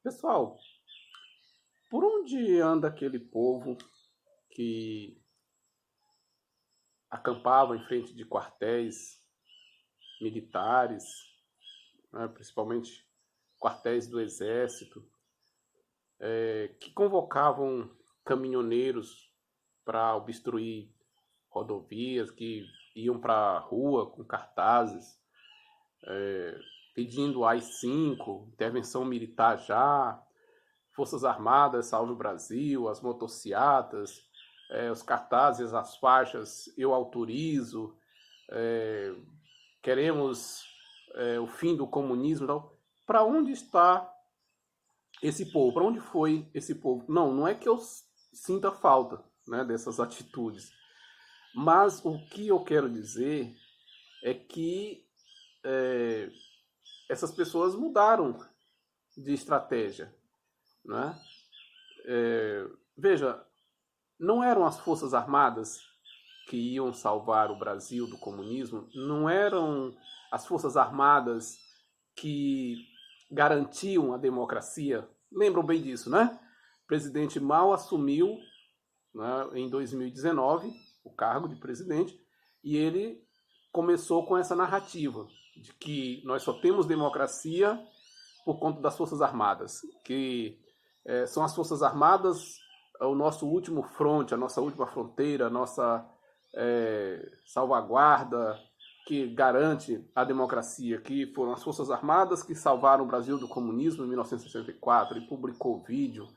Pessoal, por onde anda aquele povo que acampava em frente de quartéis militares, né, principalmente quartéis do exército, que convocavam caminhoneiros para obstruir rodovias, que iam para a rua com cartazes, pedindo AI-5, intervenção militar já, Forças Armadas, Salve o Brasil, as motocicletas, os cartazes, as faixas, eu autorizo, é, queremos o fim do comunismo. Então, para onde está esse povo? Para onde foi esse povo? Não é que eu sinta falta, né, dessas atitudes, mas o que eu quero dizer é que é, essas pessoas mudaram de estratégia, né? Veja, não eram as Forças Armadas que iam salvar o Brasil do comunismo, não eram as Forças Armadas que garantiam a democracia. Lembram bem disso, né? O presidente mal assumiu, né, em 2019 o cargo de presidente, e ele começou com essa narrativa de que nós só temos democracia por conta das Forças Armadas, que são as Forças Armadas o nosso último fronte, a nossa última fronteira, a nossa salvaguarda que garante a democracia, que foram as Forças Armadas que salvaram o Brasil do comunismo em 1964, e publicou vídeo,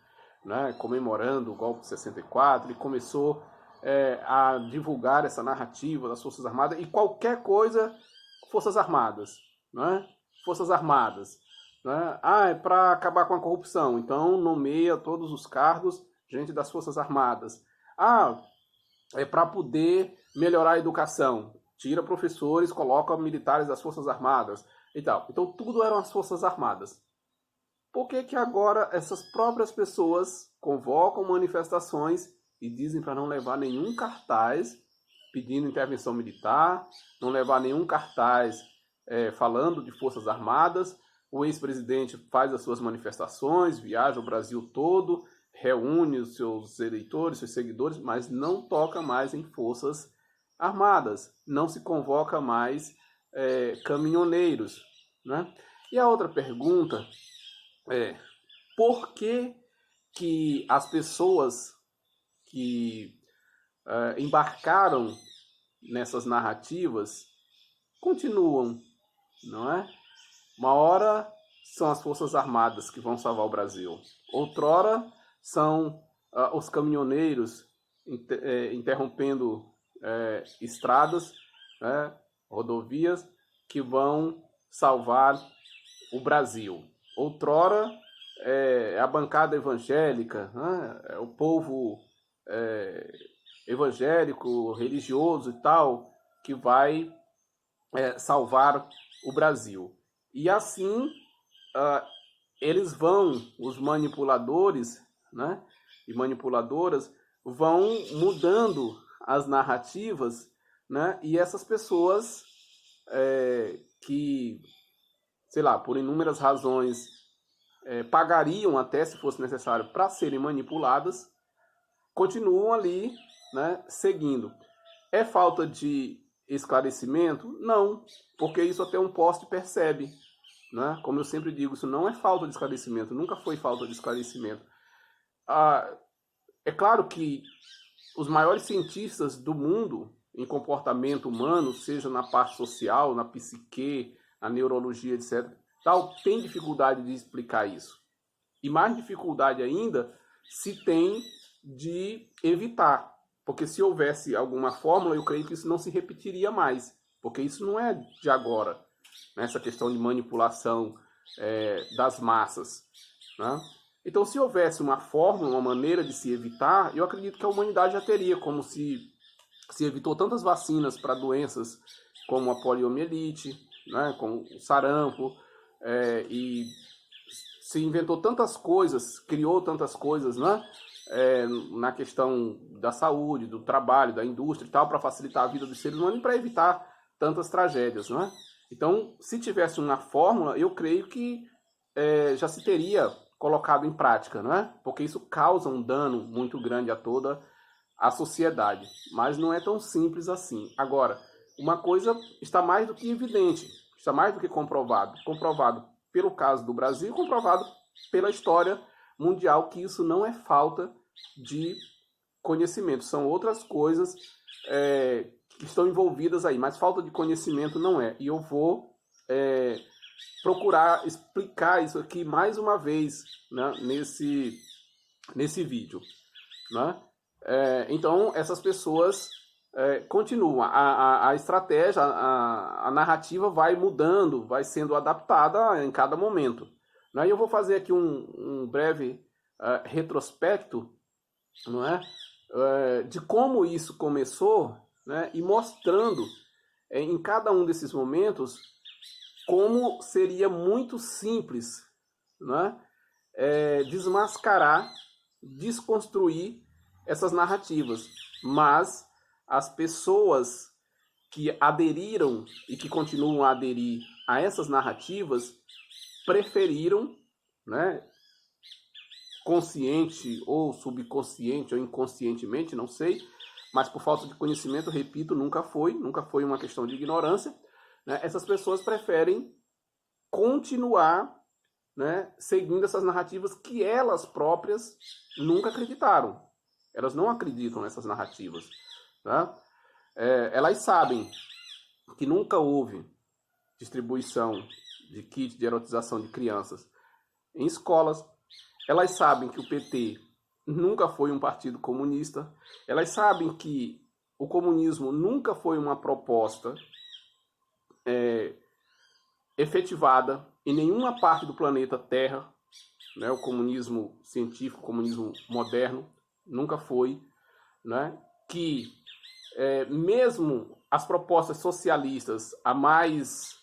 né, comemorando o golpe de 64, e começou a divulgar essa narrativa das Forças Armadas, e qualquer coisa, Forças Armadas, né? Forças Armadas, né? É para acabar com a corrupção, então nomeia todos os cargos gente das Forças Armadas. É para poder melhorar a educação, tira professores, coloca militares das Forças Armadas e tal. Então tudo eram as Forças Armadas. Por que que agora essas próprias pessoas convocam manifestações e dizem para não levar nenhum cartaz pedindo intervenção militar, não levar nenhum cartaz falando de Forças Armadas? O ex-presidente faz as suas manifestações, viaja o Brasil todo, reúne os seus eleitores, seus seguidores, mas não toca mais em Forças Armadas, não se convoca mais caminhoneiros, né? E a outra pergunta é: por que que as pessoas que embarcaram nessas narrativas continuam, não é? Uma hora são as Forças Armadas que vão salvar o Brasil, outrora são os caminhoneiros interrompendo estradas, né, rodovias, que vão salvar o Brasil. Outrora é a bancada evangélica, né, é o povo evangélico, religioso e tal, que vai salvar o Brasil. E assim eles vão, os manipuladores, né, e manipuladoras, vão mudando as narrativas, né, e essas pessoas que, sei lá, por inúmeras razões, pagariam até, se fosse necessário, para serem manipuladas, continuam ali, né, seguindo. É falta de esclarecimento? Não, porque isso até um poste percebe, né? Como eu sempre digo, isso não é falta de esclarecimento, nunca foi falta de esclarecimento. É claro que os maiores cientistas do mundo em comportamento humano, seja na parte social, na psique, na neurologia, etc., tal, tem dificuldade de explicar isso. E mais dificuldade ainda se tem de evitar. Porque se houvesse alguma fórmula, eu creio que isso não se repetiria mais. Porque isso não é de agora, né? Essa questão de manipulação das massas, né? Então, se houvesse uma fórmula, uma maneira de se evitar, eu acredito que a humanidade já teria, como se evitou tantas vacinas para doenças como a poliomielite, né, como o sarampo, e se inventou tantas coisas, criou tantas coisas, né, na questão da saúde, do trabalho, da indústria e tal, para facilitar a vida dos seres humanos e para evitar tantas tragédias, né? Então, se tivesse uma fórmula, eu creio que já se teria colocado em prática, né? Porque isso causa um dano muito grande a toda a sociedade. Mas não é tão simples assim. Agora, uma coisa está mais do que evidente, está mais do que comprovado. Comprovado pelo caso do Brasil e comprovado pela história mundial que isso não é falta de conhecimento. São outras coisas que estão envolvidas aí, mas falta de conhecimento não é. E eu vou procurar explicar isso aqui mais uma vez, né, nesse vídeo. Né? Então, essas pessoas continuam. A estratégia, a narrativa vai mudando, vai sendo adaptada em cada momento. Né? E eu vou fazer aqui um breve retrospecto, não é? De como isso começou, né? E mostrando em cada um desses momentos como seria muito simples, né? Desmascarar, desconstruir essas narrativas. Mas as pessoas que aderiram e que continuam a aderir a essas narrativas preferiram, né, consciente ou subconsciente ou inconscientemente, não sei, mas por falta de conhecimento, repito, nunca foi uma questão de ignorância, né? Essas pessoas preferem continuar, né, seguindo essas narrativas que elas próprias nunca acreditaram. Elas não acreditam nessas narrativas. Né? Elas sabem que nunca houve distribuição de kit de erotização de crianças em escolas. Elas sabem que o PT nunca foi um partido comunista. Elas sabem que o comunismo nunca foi uma proposta efetivada em nenhuma parte do planeta Terra. Né? O comunismo científico, o comunismo moderno, nunca foi. Né? Que mesmo as propostas socialistas, a mais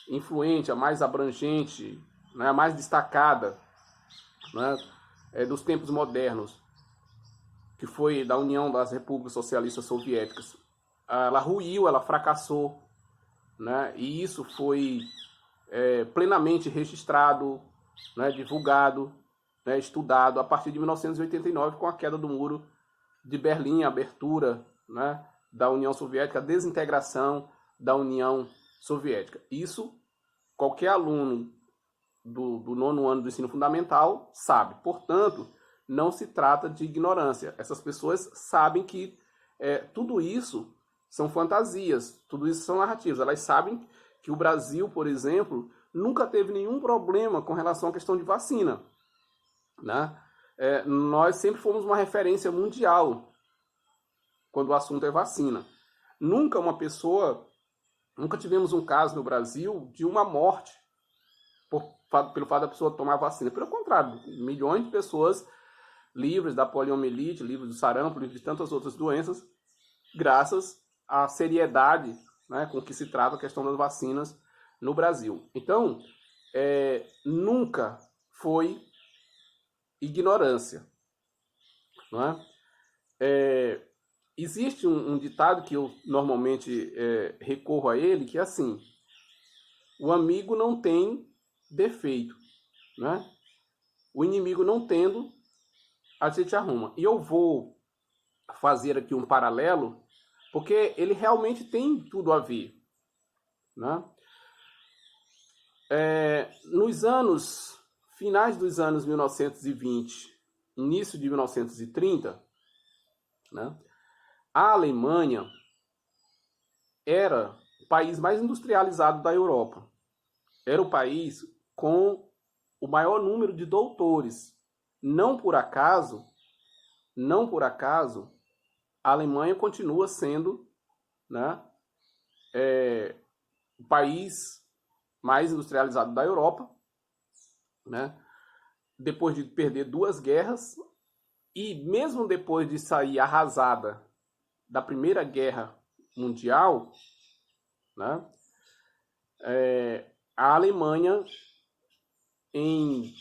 influente, a mais abrangente, né? A mais destacada, né? Dos tempos modernos, que foi da União das Repúblicas Socialistas Soviéticas, ela ruiu, ela fracassou, né? E isso foi plenamente registrado, né? Divulgado, né? Estudado a partir de 1989 com a queda do Muro de Berlim, a abertura, né, da União Soviética, a desintegração da União Soviética. Isso qualquer aluno do 9º ano do ensino fundamental sabe. Portanto, não se trata de ignorância. Essas pessoas sabem que tudo isso são fantasias, tudo isso são narrativas. Elas sabem que o Brasil, por exemplo, nunca teve nenhum problema com relação à questão de vacina. Né? Nós sempre fomos uma referência mundial quando o assunto é vacina. Nunca tivemos um caso no Brasil de uma morte pelo fato da pessoa tomar vacina. Pelo contrário, milhões de pessoas livres da poliomielite, livres do sarampo, livres de tantas outras doenças, graças à seriedade, né, com que se trata a questão das vacinas no Brasil. Então, nunca foi ignorância. Não é? Existe um ditado que eu normalmente recorro a ele, que é assim: o amigo não tem defeito, né? O inimigo não tendo, a gente arruma. E eu vou fazer aqui um paralelo, porque ele realmente tem tudo a ver. Né? Nos finais dos anos 1920, início de 1930, né? A Alemanha era o país mais industrializado da Europa. Era o país com o maior número de doutores. Não por acaso, a Alemanha continua sendo, né, o país mais industrializado da Europa, né, depois de perder 2 guerras, e mesmo depois de sair arrasada da Primeira Guerra Mundial, né, a Alemanha, em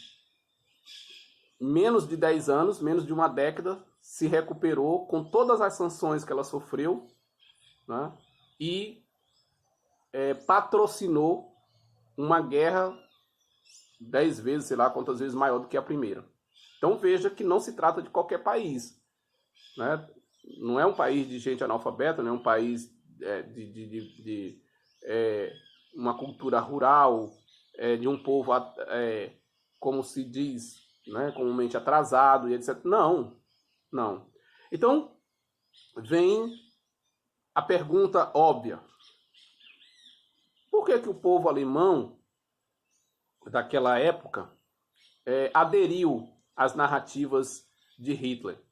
menos de 10 anos, menos de uma década, se recuperou com todas as sanções que ela sofreu, né, e patrocinou uma guerra 10 vezes, sei lá quantas vezes maior do que a primeira. Então veja que não se trata de qualquer país, né? Não é um país de gente analfabeta, não é um país de uma cultura rural, de um povo, como se diz, né, comumente atrasado e etc. Não, não. Então vem a pergunta óbvia: por que que o povo alemão daquela época aderiu às narrativas de Hitler,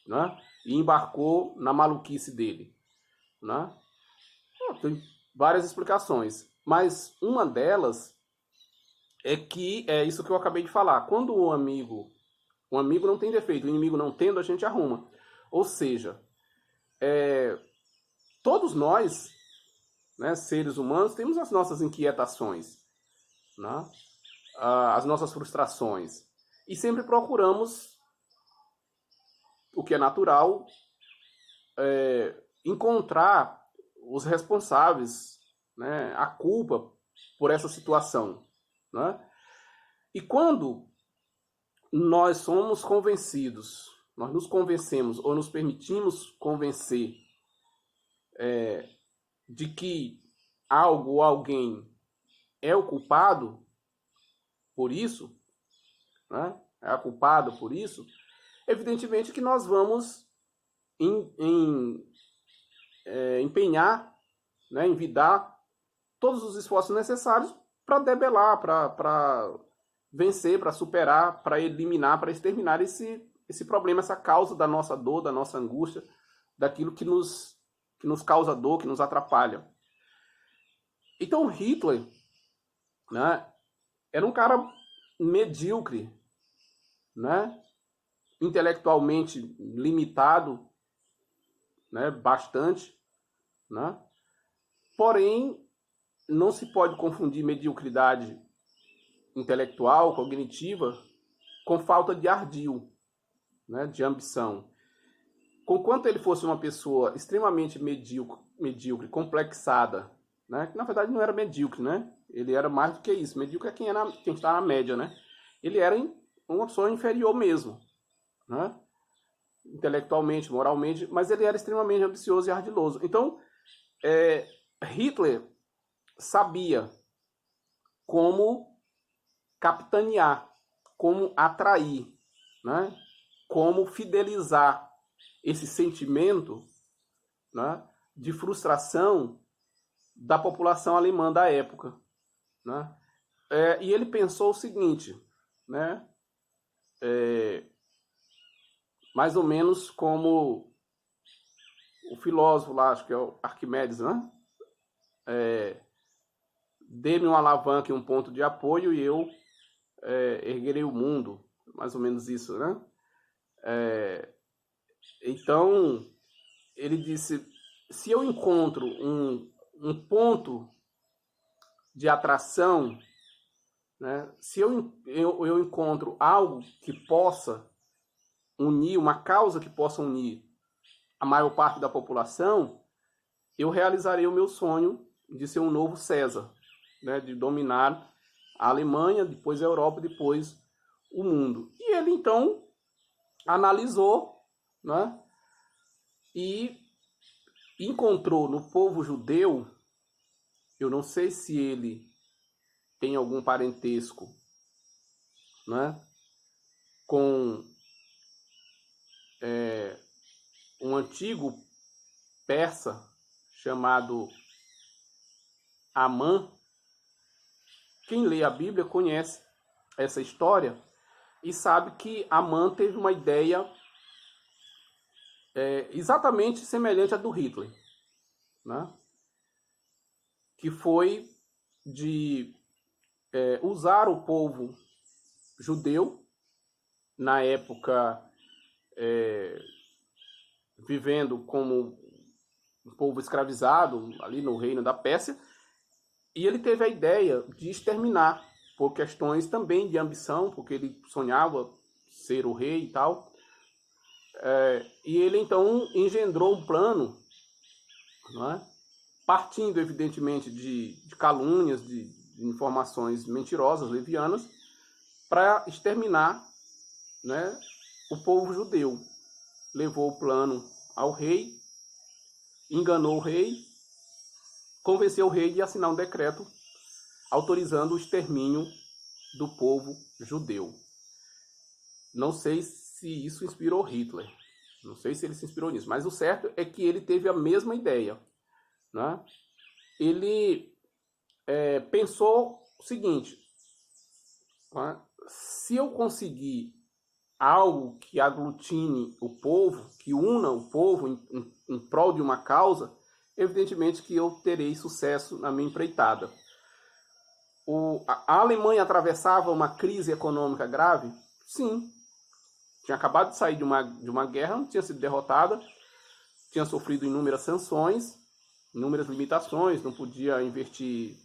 né? E embarcou na maluquice dele, né? Tem várias explicações, mas uma delas é que é isso que eu acabei de falar. Quando um amigo não tem defeito, o inimigo não tendo, a gente arruma. Ou seja, todos nós, né, seres humanos, temos as nossas inquietações, né? As nossas frustrações. E sempre procuramos, o que é natural, encontrar os responsáveis, né, a culpa por essa situação, né? E quando nós somos convencidos, nós nos convencemos ou nos permitimos convencer de que algo ou alguém é o culpado por isso, né, é culpado por isso, evidentemente que nós vamos empenhar, né, envidar todos os esforços necessários para debelar, para vencer, para superar, para eliminar, para exterminar esse problema, essa causa da nossa dor, da nossa angústia, daquilo que nos causa dor, que nos atrapalha. Então Hitler, né, era um cara medíocre, né, intelectualmente limitado, né, bastante, né? Porém, não se pode confundir mediocridade intelectual, cognitiva, com falta de ardil, né, de ambição. Conquanto ele fosse uma pessoa extremamente medíocre, complexada, né, que na verdade não era medíocre, né? Ele era mais do que isso. Medíocre é quem está na média, né? Ele era uma pessoa inferior mesmo, né? Intelectualmente, moralmente, mas ele era extremamente ambicioso e ardiloso. Então, Hitler sabia como capitanear, como atrair, né? Como fidelizar esse sentimento, né, de frustração da população alemã da época, né? E ele pensou o seguinte, né? Mais ou menos como o filósofo lá, acho que é o Arquimedes, né? Dê-me uma alavanca e um ponto de apoio e eu erguerei o mundo, mais ou menos isso, né? Então, ele disse, se eu encontro um ponto de atração, né? Se eu encontro algo que possa unir, uma causa que possa unir a maior parte da população, eu realizarei o meu sonho de ser um novo César, né? De dominar a Alemanha, depois a Europa, depois o mundo. E ele, então, analisou, né? E encontrou no povo judeu, eu não sei se ele tem algum parentesco, né, com um antigo persa chamado Amã. Quem lê a Bíblia conhece essa história e sabe que Amã teve uma ideia exatamente semelhante à do Hitler, né? Que foi de usar o povo judeu, na época vivendo como um povo escravizado ali no reino da Pérsia, e ele teve a ideia de exterminar, por questões também de ambição, porque ele sonhava ser o rei e tal. E ele então engendrou um plano, não é? Partindo evidentemente de calúnias, informações mentirosas, levianas, para exterminar, né, o povo judeu. Levou o plano ao rei, enganou o rei, convenceu o rei de assinar um decreto autorizando o extermínio do povo judeu. Não sei se isso inspirou Hitler, não sei se ele se inspirou nisso, mas o certo é que ele teve a mesma ideia, né? Ele pensou o seguinte, né? Se eu conseguir algo que aglutine o povo, que una o povo em prol de uma causa, evidentemente que eu terei sucesso na minha empreitada. A Alemanha atravessava uma crise econômica grave? Sim. Tinha acabado de sair de uma guerra, não tinha sido derrotada, tinha sofrido inúmeras sanções, inúmeras limitações, não podia investir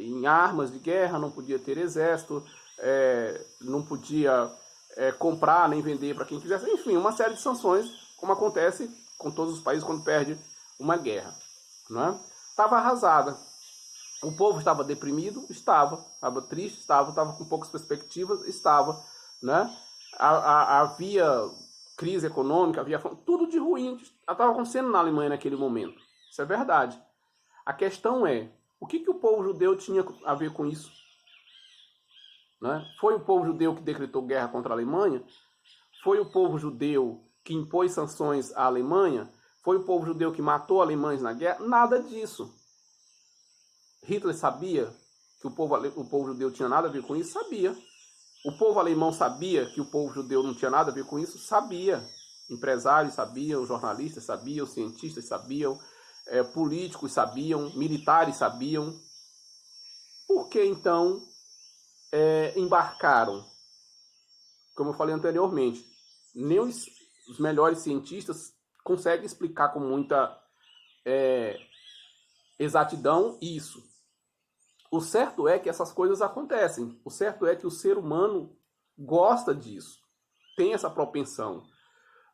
em armas de guerra, não podia ter exército, não podia comprar nem vender para quem quisesse, enfim, uma série de sanções, como acontece com todos os países quando perde uma guerra. Estava arrasada. O povo estava deprimido? Estava triste? Estava com poucas perspectivas? Estava. Né? Havia crise econômica, havia tudo de ruim estava acontecendo na Alemanha naquele momento. Isso é verdade. A questão é, o que o povo judeu tinha a ver com isso? Né? Foi o povo judeu que decretou guerra contra a Alemanha? Foi o povo judeu que impôs sanções à Alemanha? Foi o povo judeu que matou alemães na guerra? Nada disso. Hitler sabia que o povo judeu tinha nada a ver com isso? Sabia. O povo alemão sabia que o povo judeu não tinha nada a ver com isso? Sabia. Empresários sabiam, jornalistas sabiam, cientistas sabiam, políticos sabiam, militares sabiam. Por que então embarcaram? Como eu falei anteriormente, nem os melhores cientistas conseguem explicar com muita exatidão isso. O certo é que essas coisas acontecem. O certo é que o ser humano gosta disso. Tem essa propensão.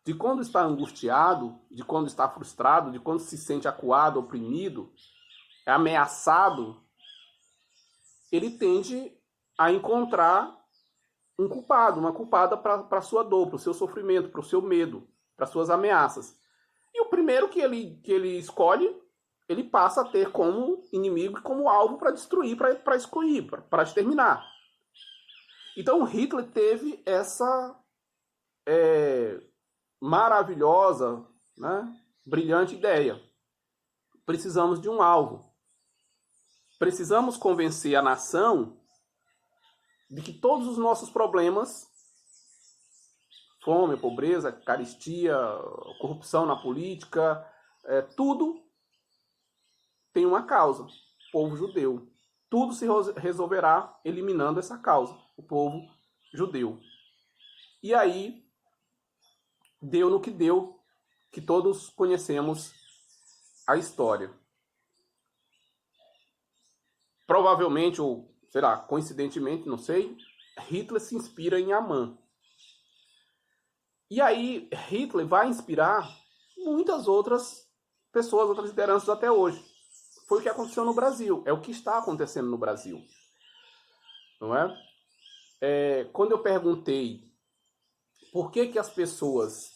De quando está angustiado, de quando está frustrado, de quando se sente acuado, oprimido, ameaçado, ele tende a encontrar um culpado, uma culpada para a sua dor, para o seu sofrimento, para o seu medo, para as suas ameaças. E o primeiro que ele escolhe, ele passa a ter como inimigo e como alvo para destruir, para excluir, para exterminar. Então Hitler teve essa maravilhosa, né, brilhante ideia. Precisamos de um alvo. Precisamos convencer a nação de que todos os nossos problemas, fome, pobreza, carestia, corrupção na política, tudo tem uma causa, o povo judeu. Tudo se resolverá eliminando essa causa, o povo judeu. E aí, deu no que deu, que todos conhecemos a história. Provavelmente, ou será, coincidentemente, não sei, Hitler se inspira em Haman. E aí, Hitler vai inspirar muitas outras pessoas, outras lideranças até hoje. Foi o que aconteceu no Brasil, é o que está acontecendo no Brasil. Não é? Quando eu perguntei por que as pessoas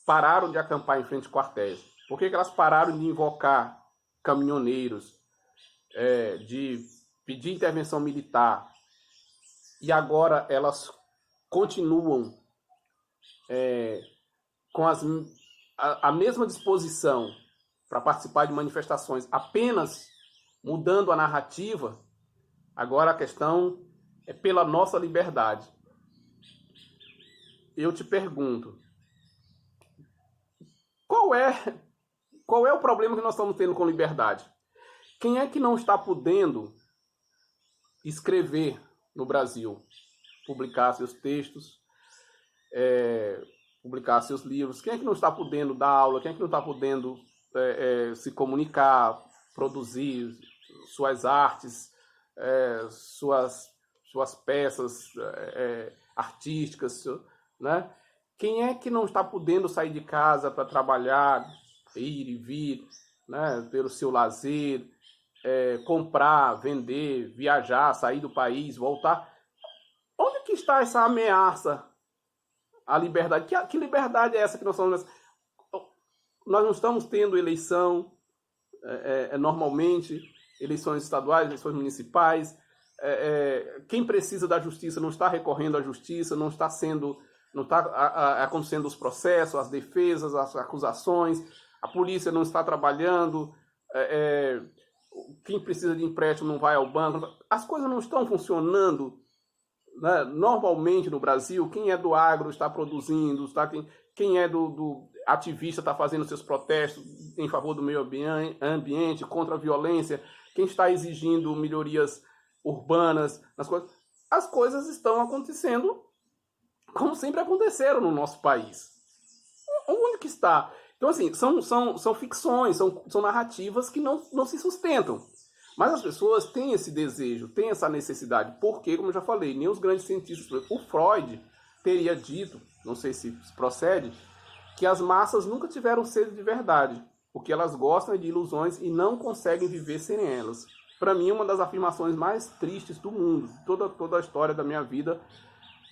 pararam de acampar em frente a quartéis, por que elas pararam de invocar caminhoneiros, de pedir intervenção militar, e agora elas continuam com a mesma disposição para participar de manifestações, apenas mudando a narrativa, agora a questão é pela nossa liberdade. Eu te pergunto, qual é o problema que nós estamos tendo com liberdade? Quem é que não está podendo escrever no Brasil, publicar seus textos, publicar seus livros? Quem é que não está podendo dar aula? Quem é que não está podendo se comunicar, produzir suas artes, suas peças artísticas, né? Quem é que não está podendo sair de casa para trabalhar, ir e vir, né, ter o seu lazer, comprar, vender, viajar, sair do país, voltar. Onde que está essa ameaça à liberdade? Que liberdade é essa que nós estamos... Nós não estamos tendo eleição normalmente, eleições estaduais, eleições municipais. Quem precisa da justiça não está recorrendo à justiça, não está acontecendo os processos, as defesas, as acusações, a polícia não está trabalhando, quem precisa de empréstimo não vai ao banco. As coisas não estão funcionando, né? Normalmente no Brasil. Quem é do agro está produzindo, quem é do ativista está fazendo seus protestos em favor do meio ambiente, contra a violência, quem está exigindo melhorias urbanas, as coisas estão acontecendo como sempre aconteceram no nosso país. Onde que está? Então, assim, são ficções, são narrativas que não se sustentam. Mas as pessoas têm esse desejo, têm essa necessidade, porque, como eu já falei, nem os grandes cientistas... O Freud teria dito, não sei se procede, que as massas nunca tiveram sede de verdade, porque elas gostam de ilusões e não conseguem viver sem elas. Para mim, uma das afirmações mais tristes do mundo, toda a história da minha vida,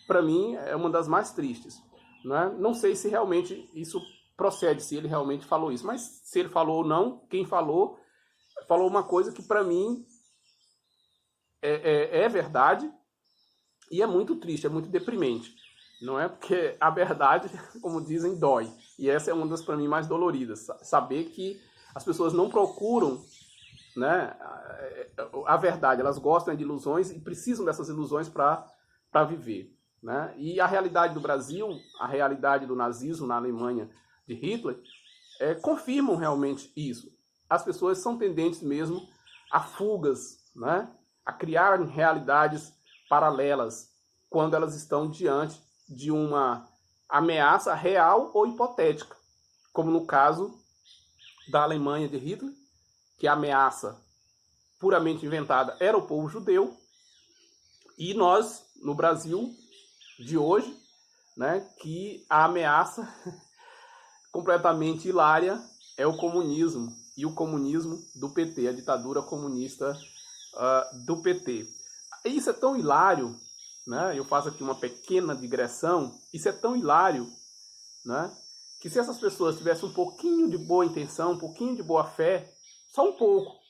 para mim, é uma das mais tristes. Né? Não sei se realmente isso procede, se ele realmente falou isso, mas se ele falou ou não, quem falou uma coisa que para mim é verdade e é muito triste, é muito deprimente. Não é? Porque a verdade, como dizem, dói. E essa é uma das, para mim, mais doloridas. Saber que as pessoas não procuram, né, a verdade. Elas gostam de ilusões e precisam dessas ilusões para viver. Né? E a realidade do Brasil, a realidade do nazismo na Alemanha de Hitler, confirmam realmente isso. As pessoas são tendentes mesmo a fugas, né? A criar realidades paralelas quando elas estão diante de uma ameaça real ou hipotética, como no caso da Alemanha de Hitler, que a ameaça puramente inventada era o povo judeu, e nós, no Brasil de hoje, né, que a ameaça completamente hilária é o comunismo, e o comunismo do PT, a ditadura comunista do PT. Isso é tão hilário, né? Eu faço aqui uma pequena digressão. Isso é tão hilário, né? Que se essas pessoas tivessem um pouquinho de boa intenção, um pouquinho de boa fé, só um pouco,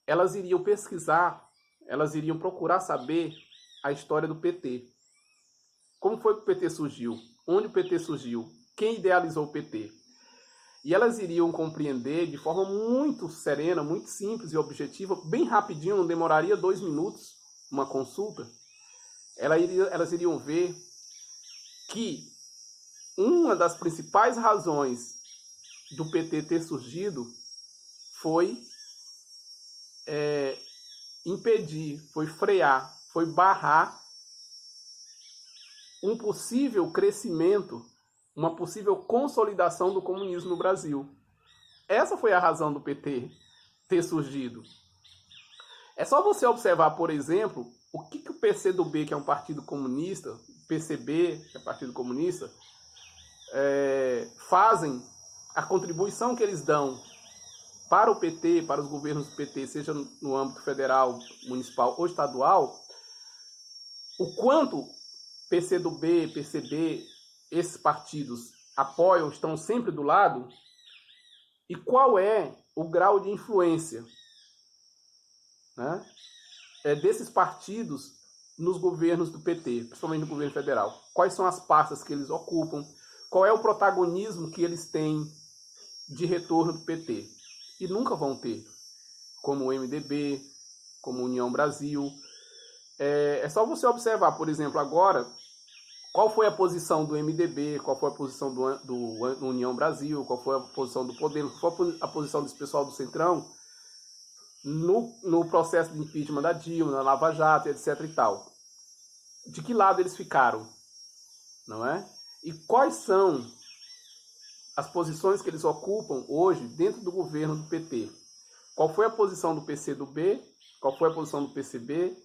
elas iriam pesquisar, elas iriam procurar saber a história do PT. Como foi que o PT surgiu? Onde o PT surgiu? Quem idealizou o PT? E elas iriam compreender de forma muito serena, muito simples e objetiva, bem rapidinho, não demoraria 2 minutos, uma consulta. Elas iriam ver que uma das principais razões do PT ter surgido foi impedir, foi frear, foi barrar um possível crescimento, uma possível consolidação do comunismo no Brasil. Essa foi a razão do PT ter surgido. É só você observar, por exemplo, o que o PCdoB, que é um partido comunista, o PCB, que é partido comunista, fazem, a contribuição que eles dão para o PT, para os governos do PT, seja no âmbito federal, municipal ou estadual, o quanto PCdoB, PCB, esses partidos apoiam, estão sempre do lado, e qual é o grau de influência, né, desses partidos nos governos do PT, principalmente no governo federal. Quais são as pastas que eles ocupam, qual é o protagonismo que eles têm de retorno do PT. E nunca vão ter, como o MDB, como União Brasil. É só você observar, por exemplo, agora, qual foi a posição do MDB, qual foi a posição do União Brasil, qual foi a posição do Podemos, qual foi a posição desse pessoal do Centrão no processo de impeachment da Dilma, na Lava Jato, etc. e tal. De que lado eles ficaram, não é? E quais são as posições que eles ocupam hoje dentro do governo do PT? Qual foi a posição do PCdoB? Qual foi a posição do PCB,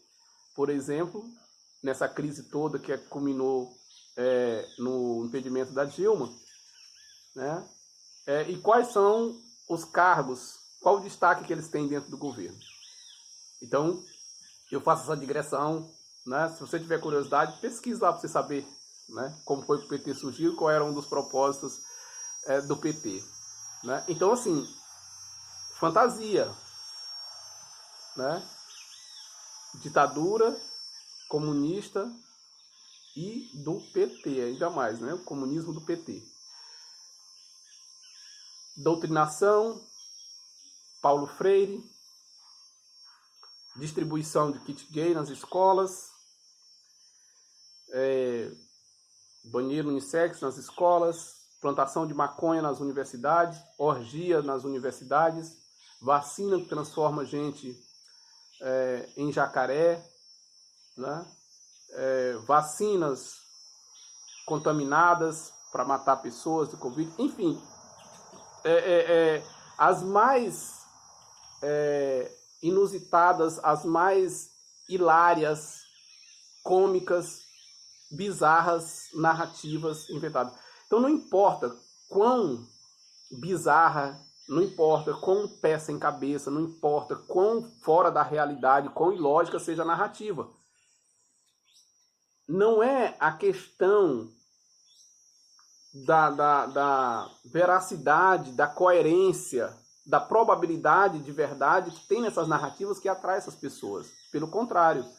por exemplo, nessa crise toda que culminou no impedimento da Dilma, né? E quais são os cargos, qual o destaque que eles têm dentro do governo. Então, eu faço essa digressão, né? Se você tiver curiosidade, pesquise lá para você saber, né, como foi que o PT surgiu, qual era um dos propósitos do PT. Né? Então, assim, fantasia, né? Ditadura comunista e do PT, ainda mais, né? O comunismo do PT. Doutrinação, Paulo Freire, distribuição de kit gay nas escolas, banheiro unissex nas escolas, plantação de maconha nas universidades, orgia nas universidades, vacina que transforma a gente em jacaré, né? Vacinas contaminadas para matar pessoas de Covid, enfim, as mais inusitadas, as mais hilárias, cômicas, bizarras narrativas inventadas. Então não importa quão bizarra, não importa quão pé sem cabeça, não importa quão fora da realidade, quão ilógica seja a narrativa. Não é a questão da veracidade, da coerência, da probabilidade de verdade que tem nessas narrativas que atrai essas pessoas. Pelo contrário,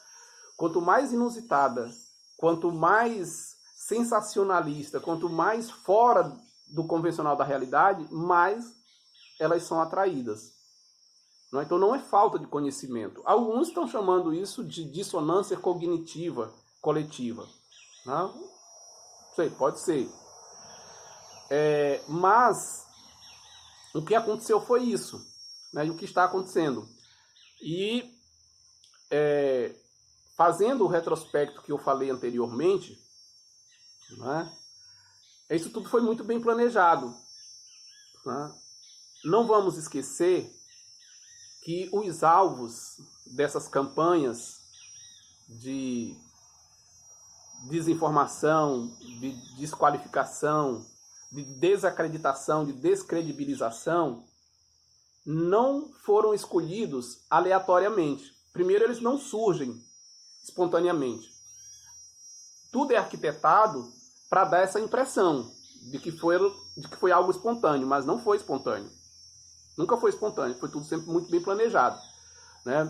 quanto mais inusitada, quanto mais sensacionalista, quanto mais fora do convencional da realidade, mais elas são atraídas. Então não é falta de conhecimento. Alguns estão chamando isso de dissonância cognitiva coletiva. Não sei, pode ser. Mas o que aconteceu foi isso, né? E o que está acontecendo. E fazendo o retrospecto que eu falei anteriormente, né? Isso tudo foi muito bem planejado. Né? Não vamos esquecer que os alvos dessas campanhas de desinformação, de desqualificação, de desacreditação, de descredibilização, não foram escolhidos aleatoriamente. Primeiro, eles não surgem espontaneamente. Tudo é arquitetado para dar essa impressão de que foi algo espontâneo, mas não foi espontâneo. Nunca foi espontâneo, foi tudo sempre muito bem planejado, né?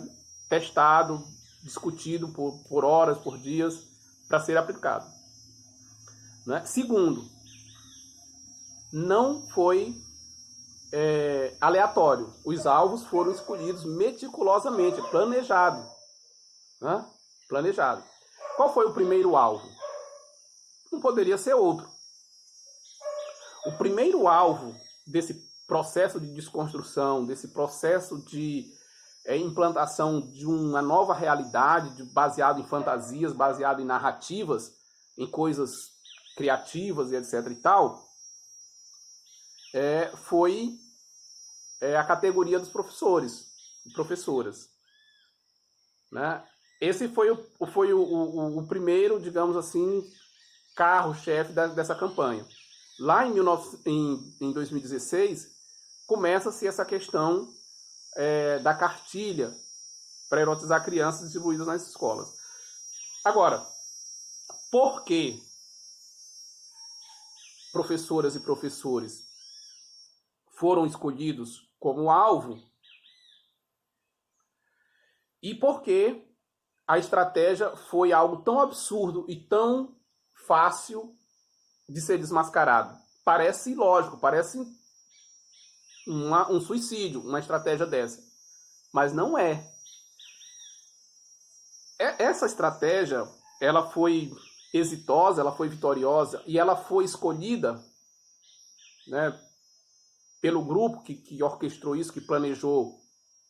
Testado, discutido por horas, por dias, para ser aplicado. Né? Segundo, não foi aleatório. Os alvos foram escolhidos meticulosamente, planejado. Né? Planejado. Qual foi o primeiro alvo? Não poderia ser outro. O primeiro alvo desse processo de desconstrução, desse processo de implantação de uma nova realidade baseado em fantasias, baseado em narrativas, em coisas criativas e etc. e tal, foi a categoria dos professores e professoras. Né? Esse foi o primeiro, digamos assim, carro-chefe dessa campanha. Lá em 2016, começa-se essa questão da cartilha para erotizar crianças distribuídas nas escolas. Agora, por que professoras e professores foram escolhidos como alvo? E por que a estratégia foi algo tão absurdo e tão fácil de ser desmascarado? Parece ilógico, parece um suicídio, uma estratégia dessa. Mas não é. Essa estratégia, ela foi exitosa, ela foi vitoriosa e ela foi escolhida, né, pelo grupo que orquestrou isso, que planejou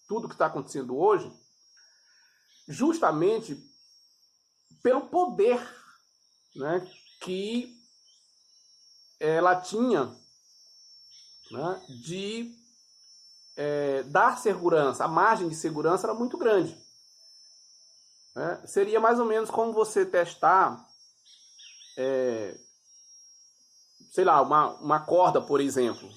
tudo que está acontecendo hoje, justamente pelo poder, né, que ela tinha, né, de dar segurança. A margem de segurança era muito grande. Né? Seria mais ou menos como você testar, sei lá, uma corda, por exemplo.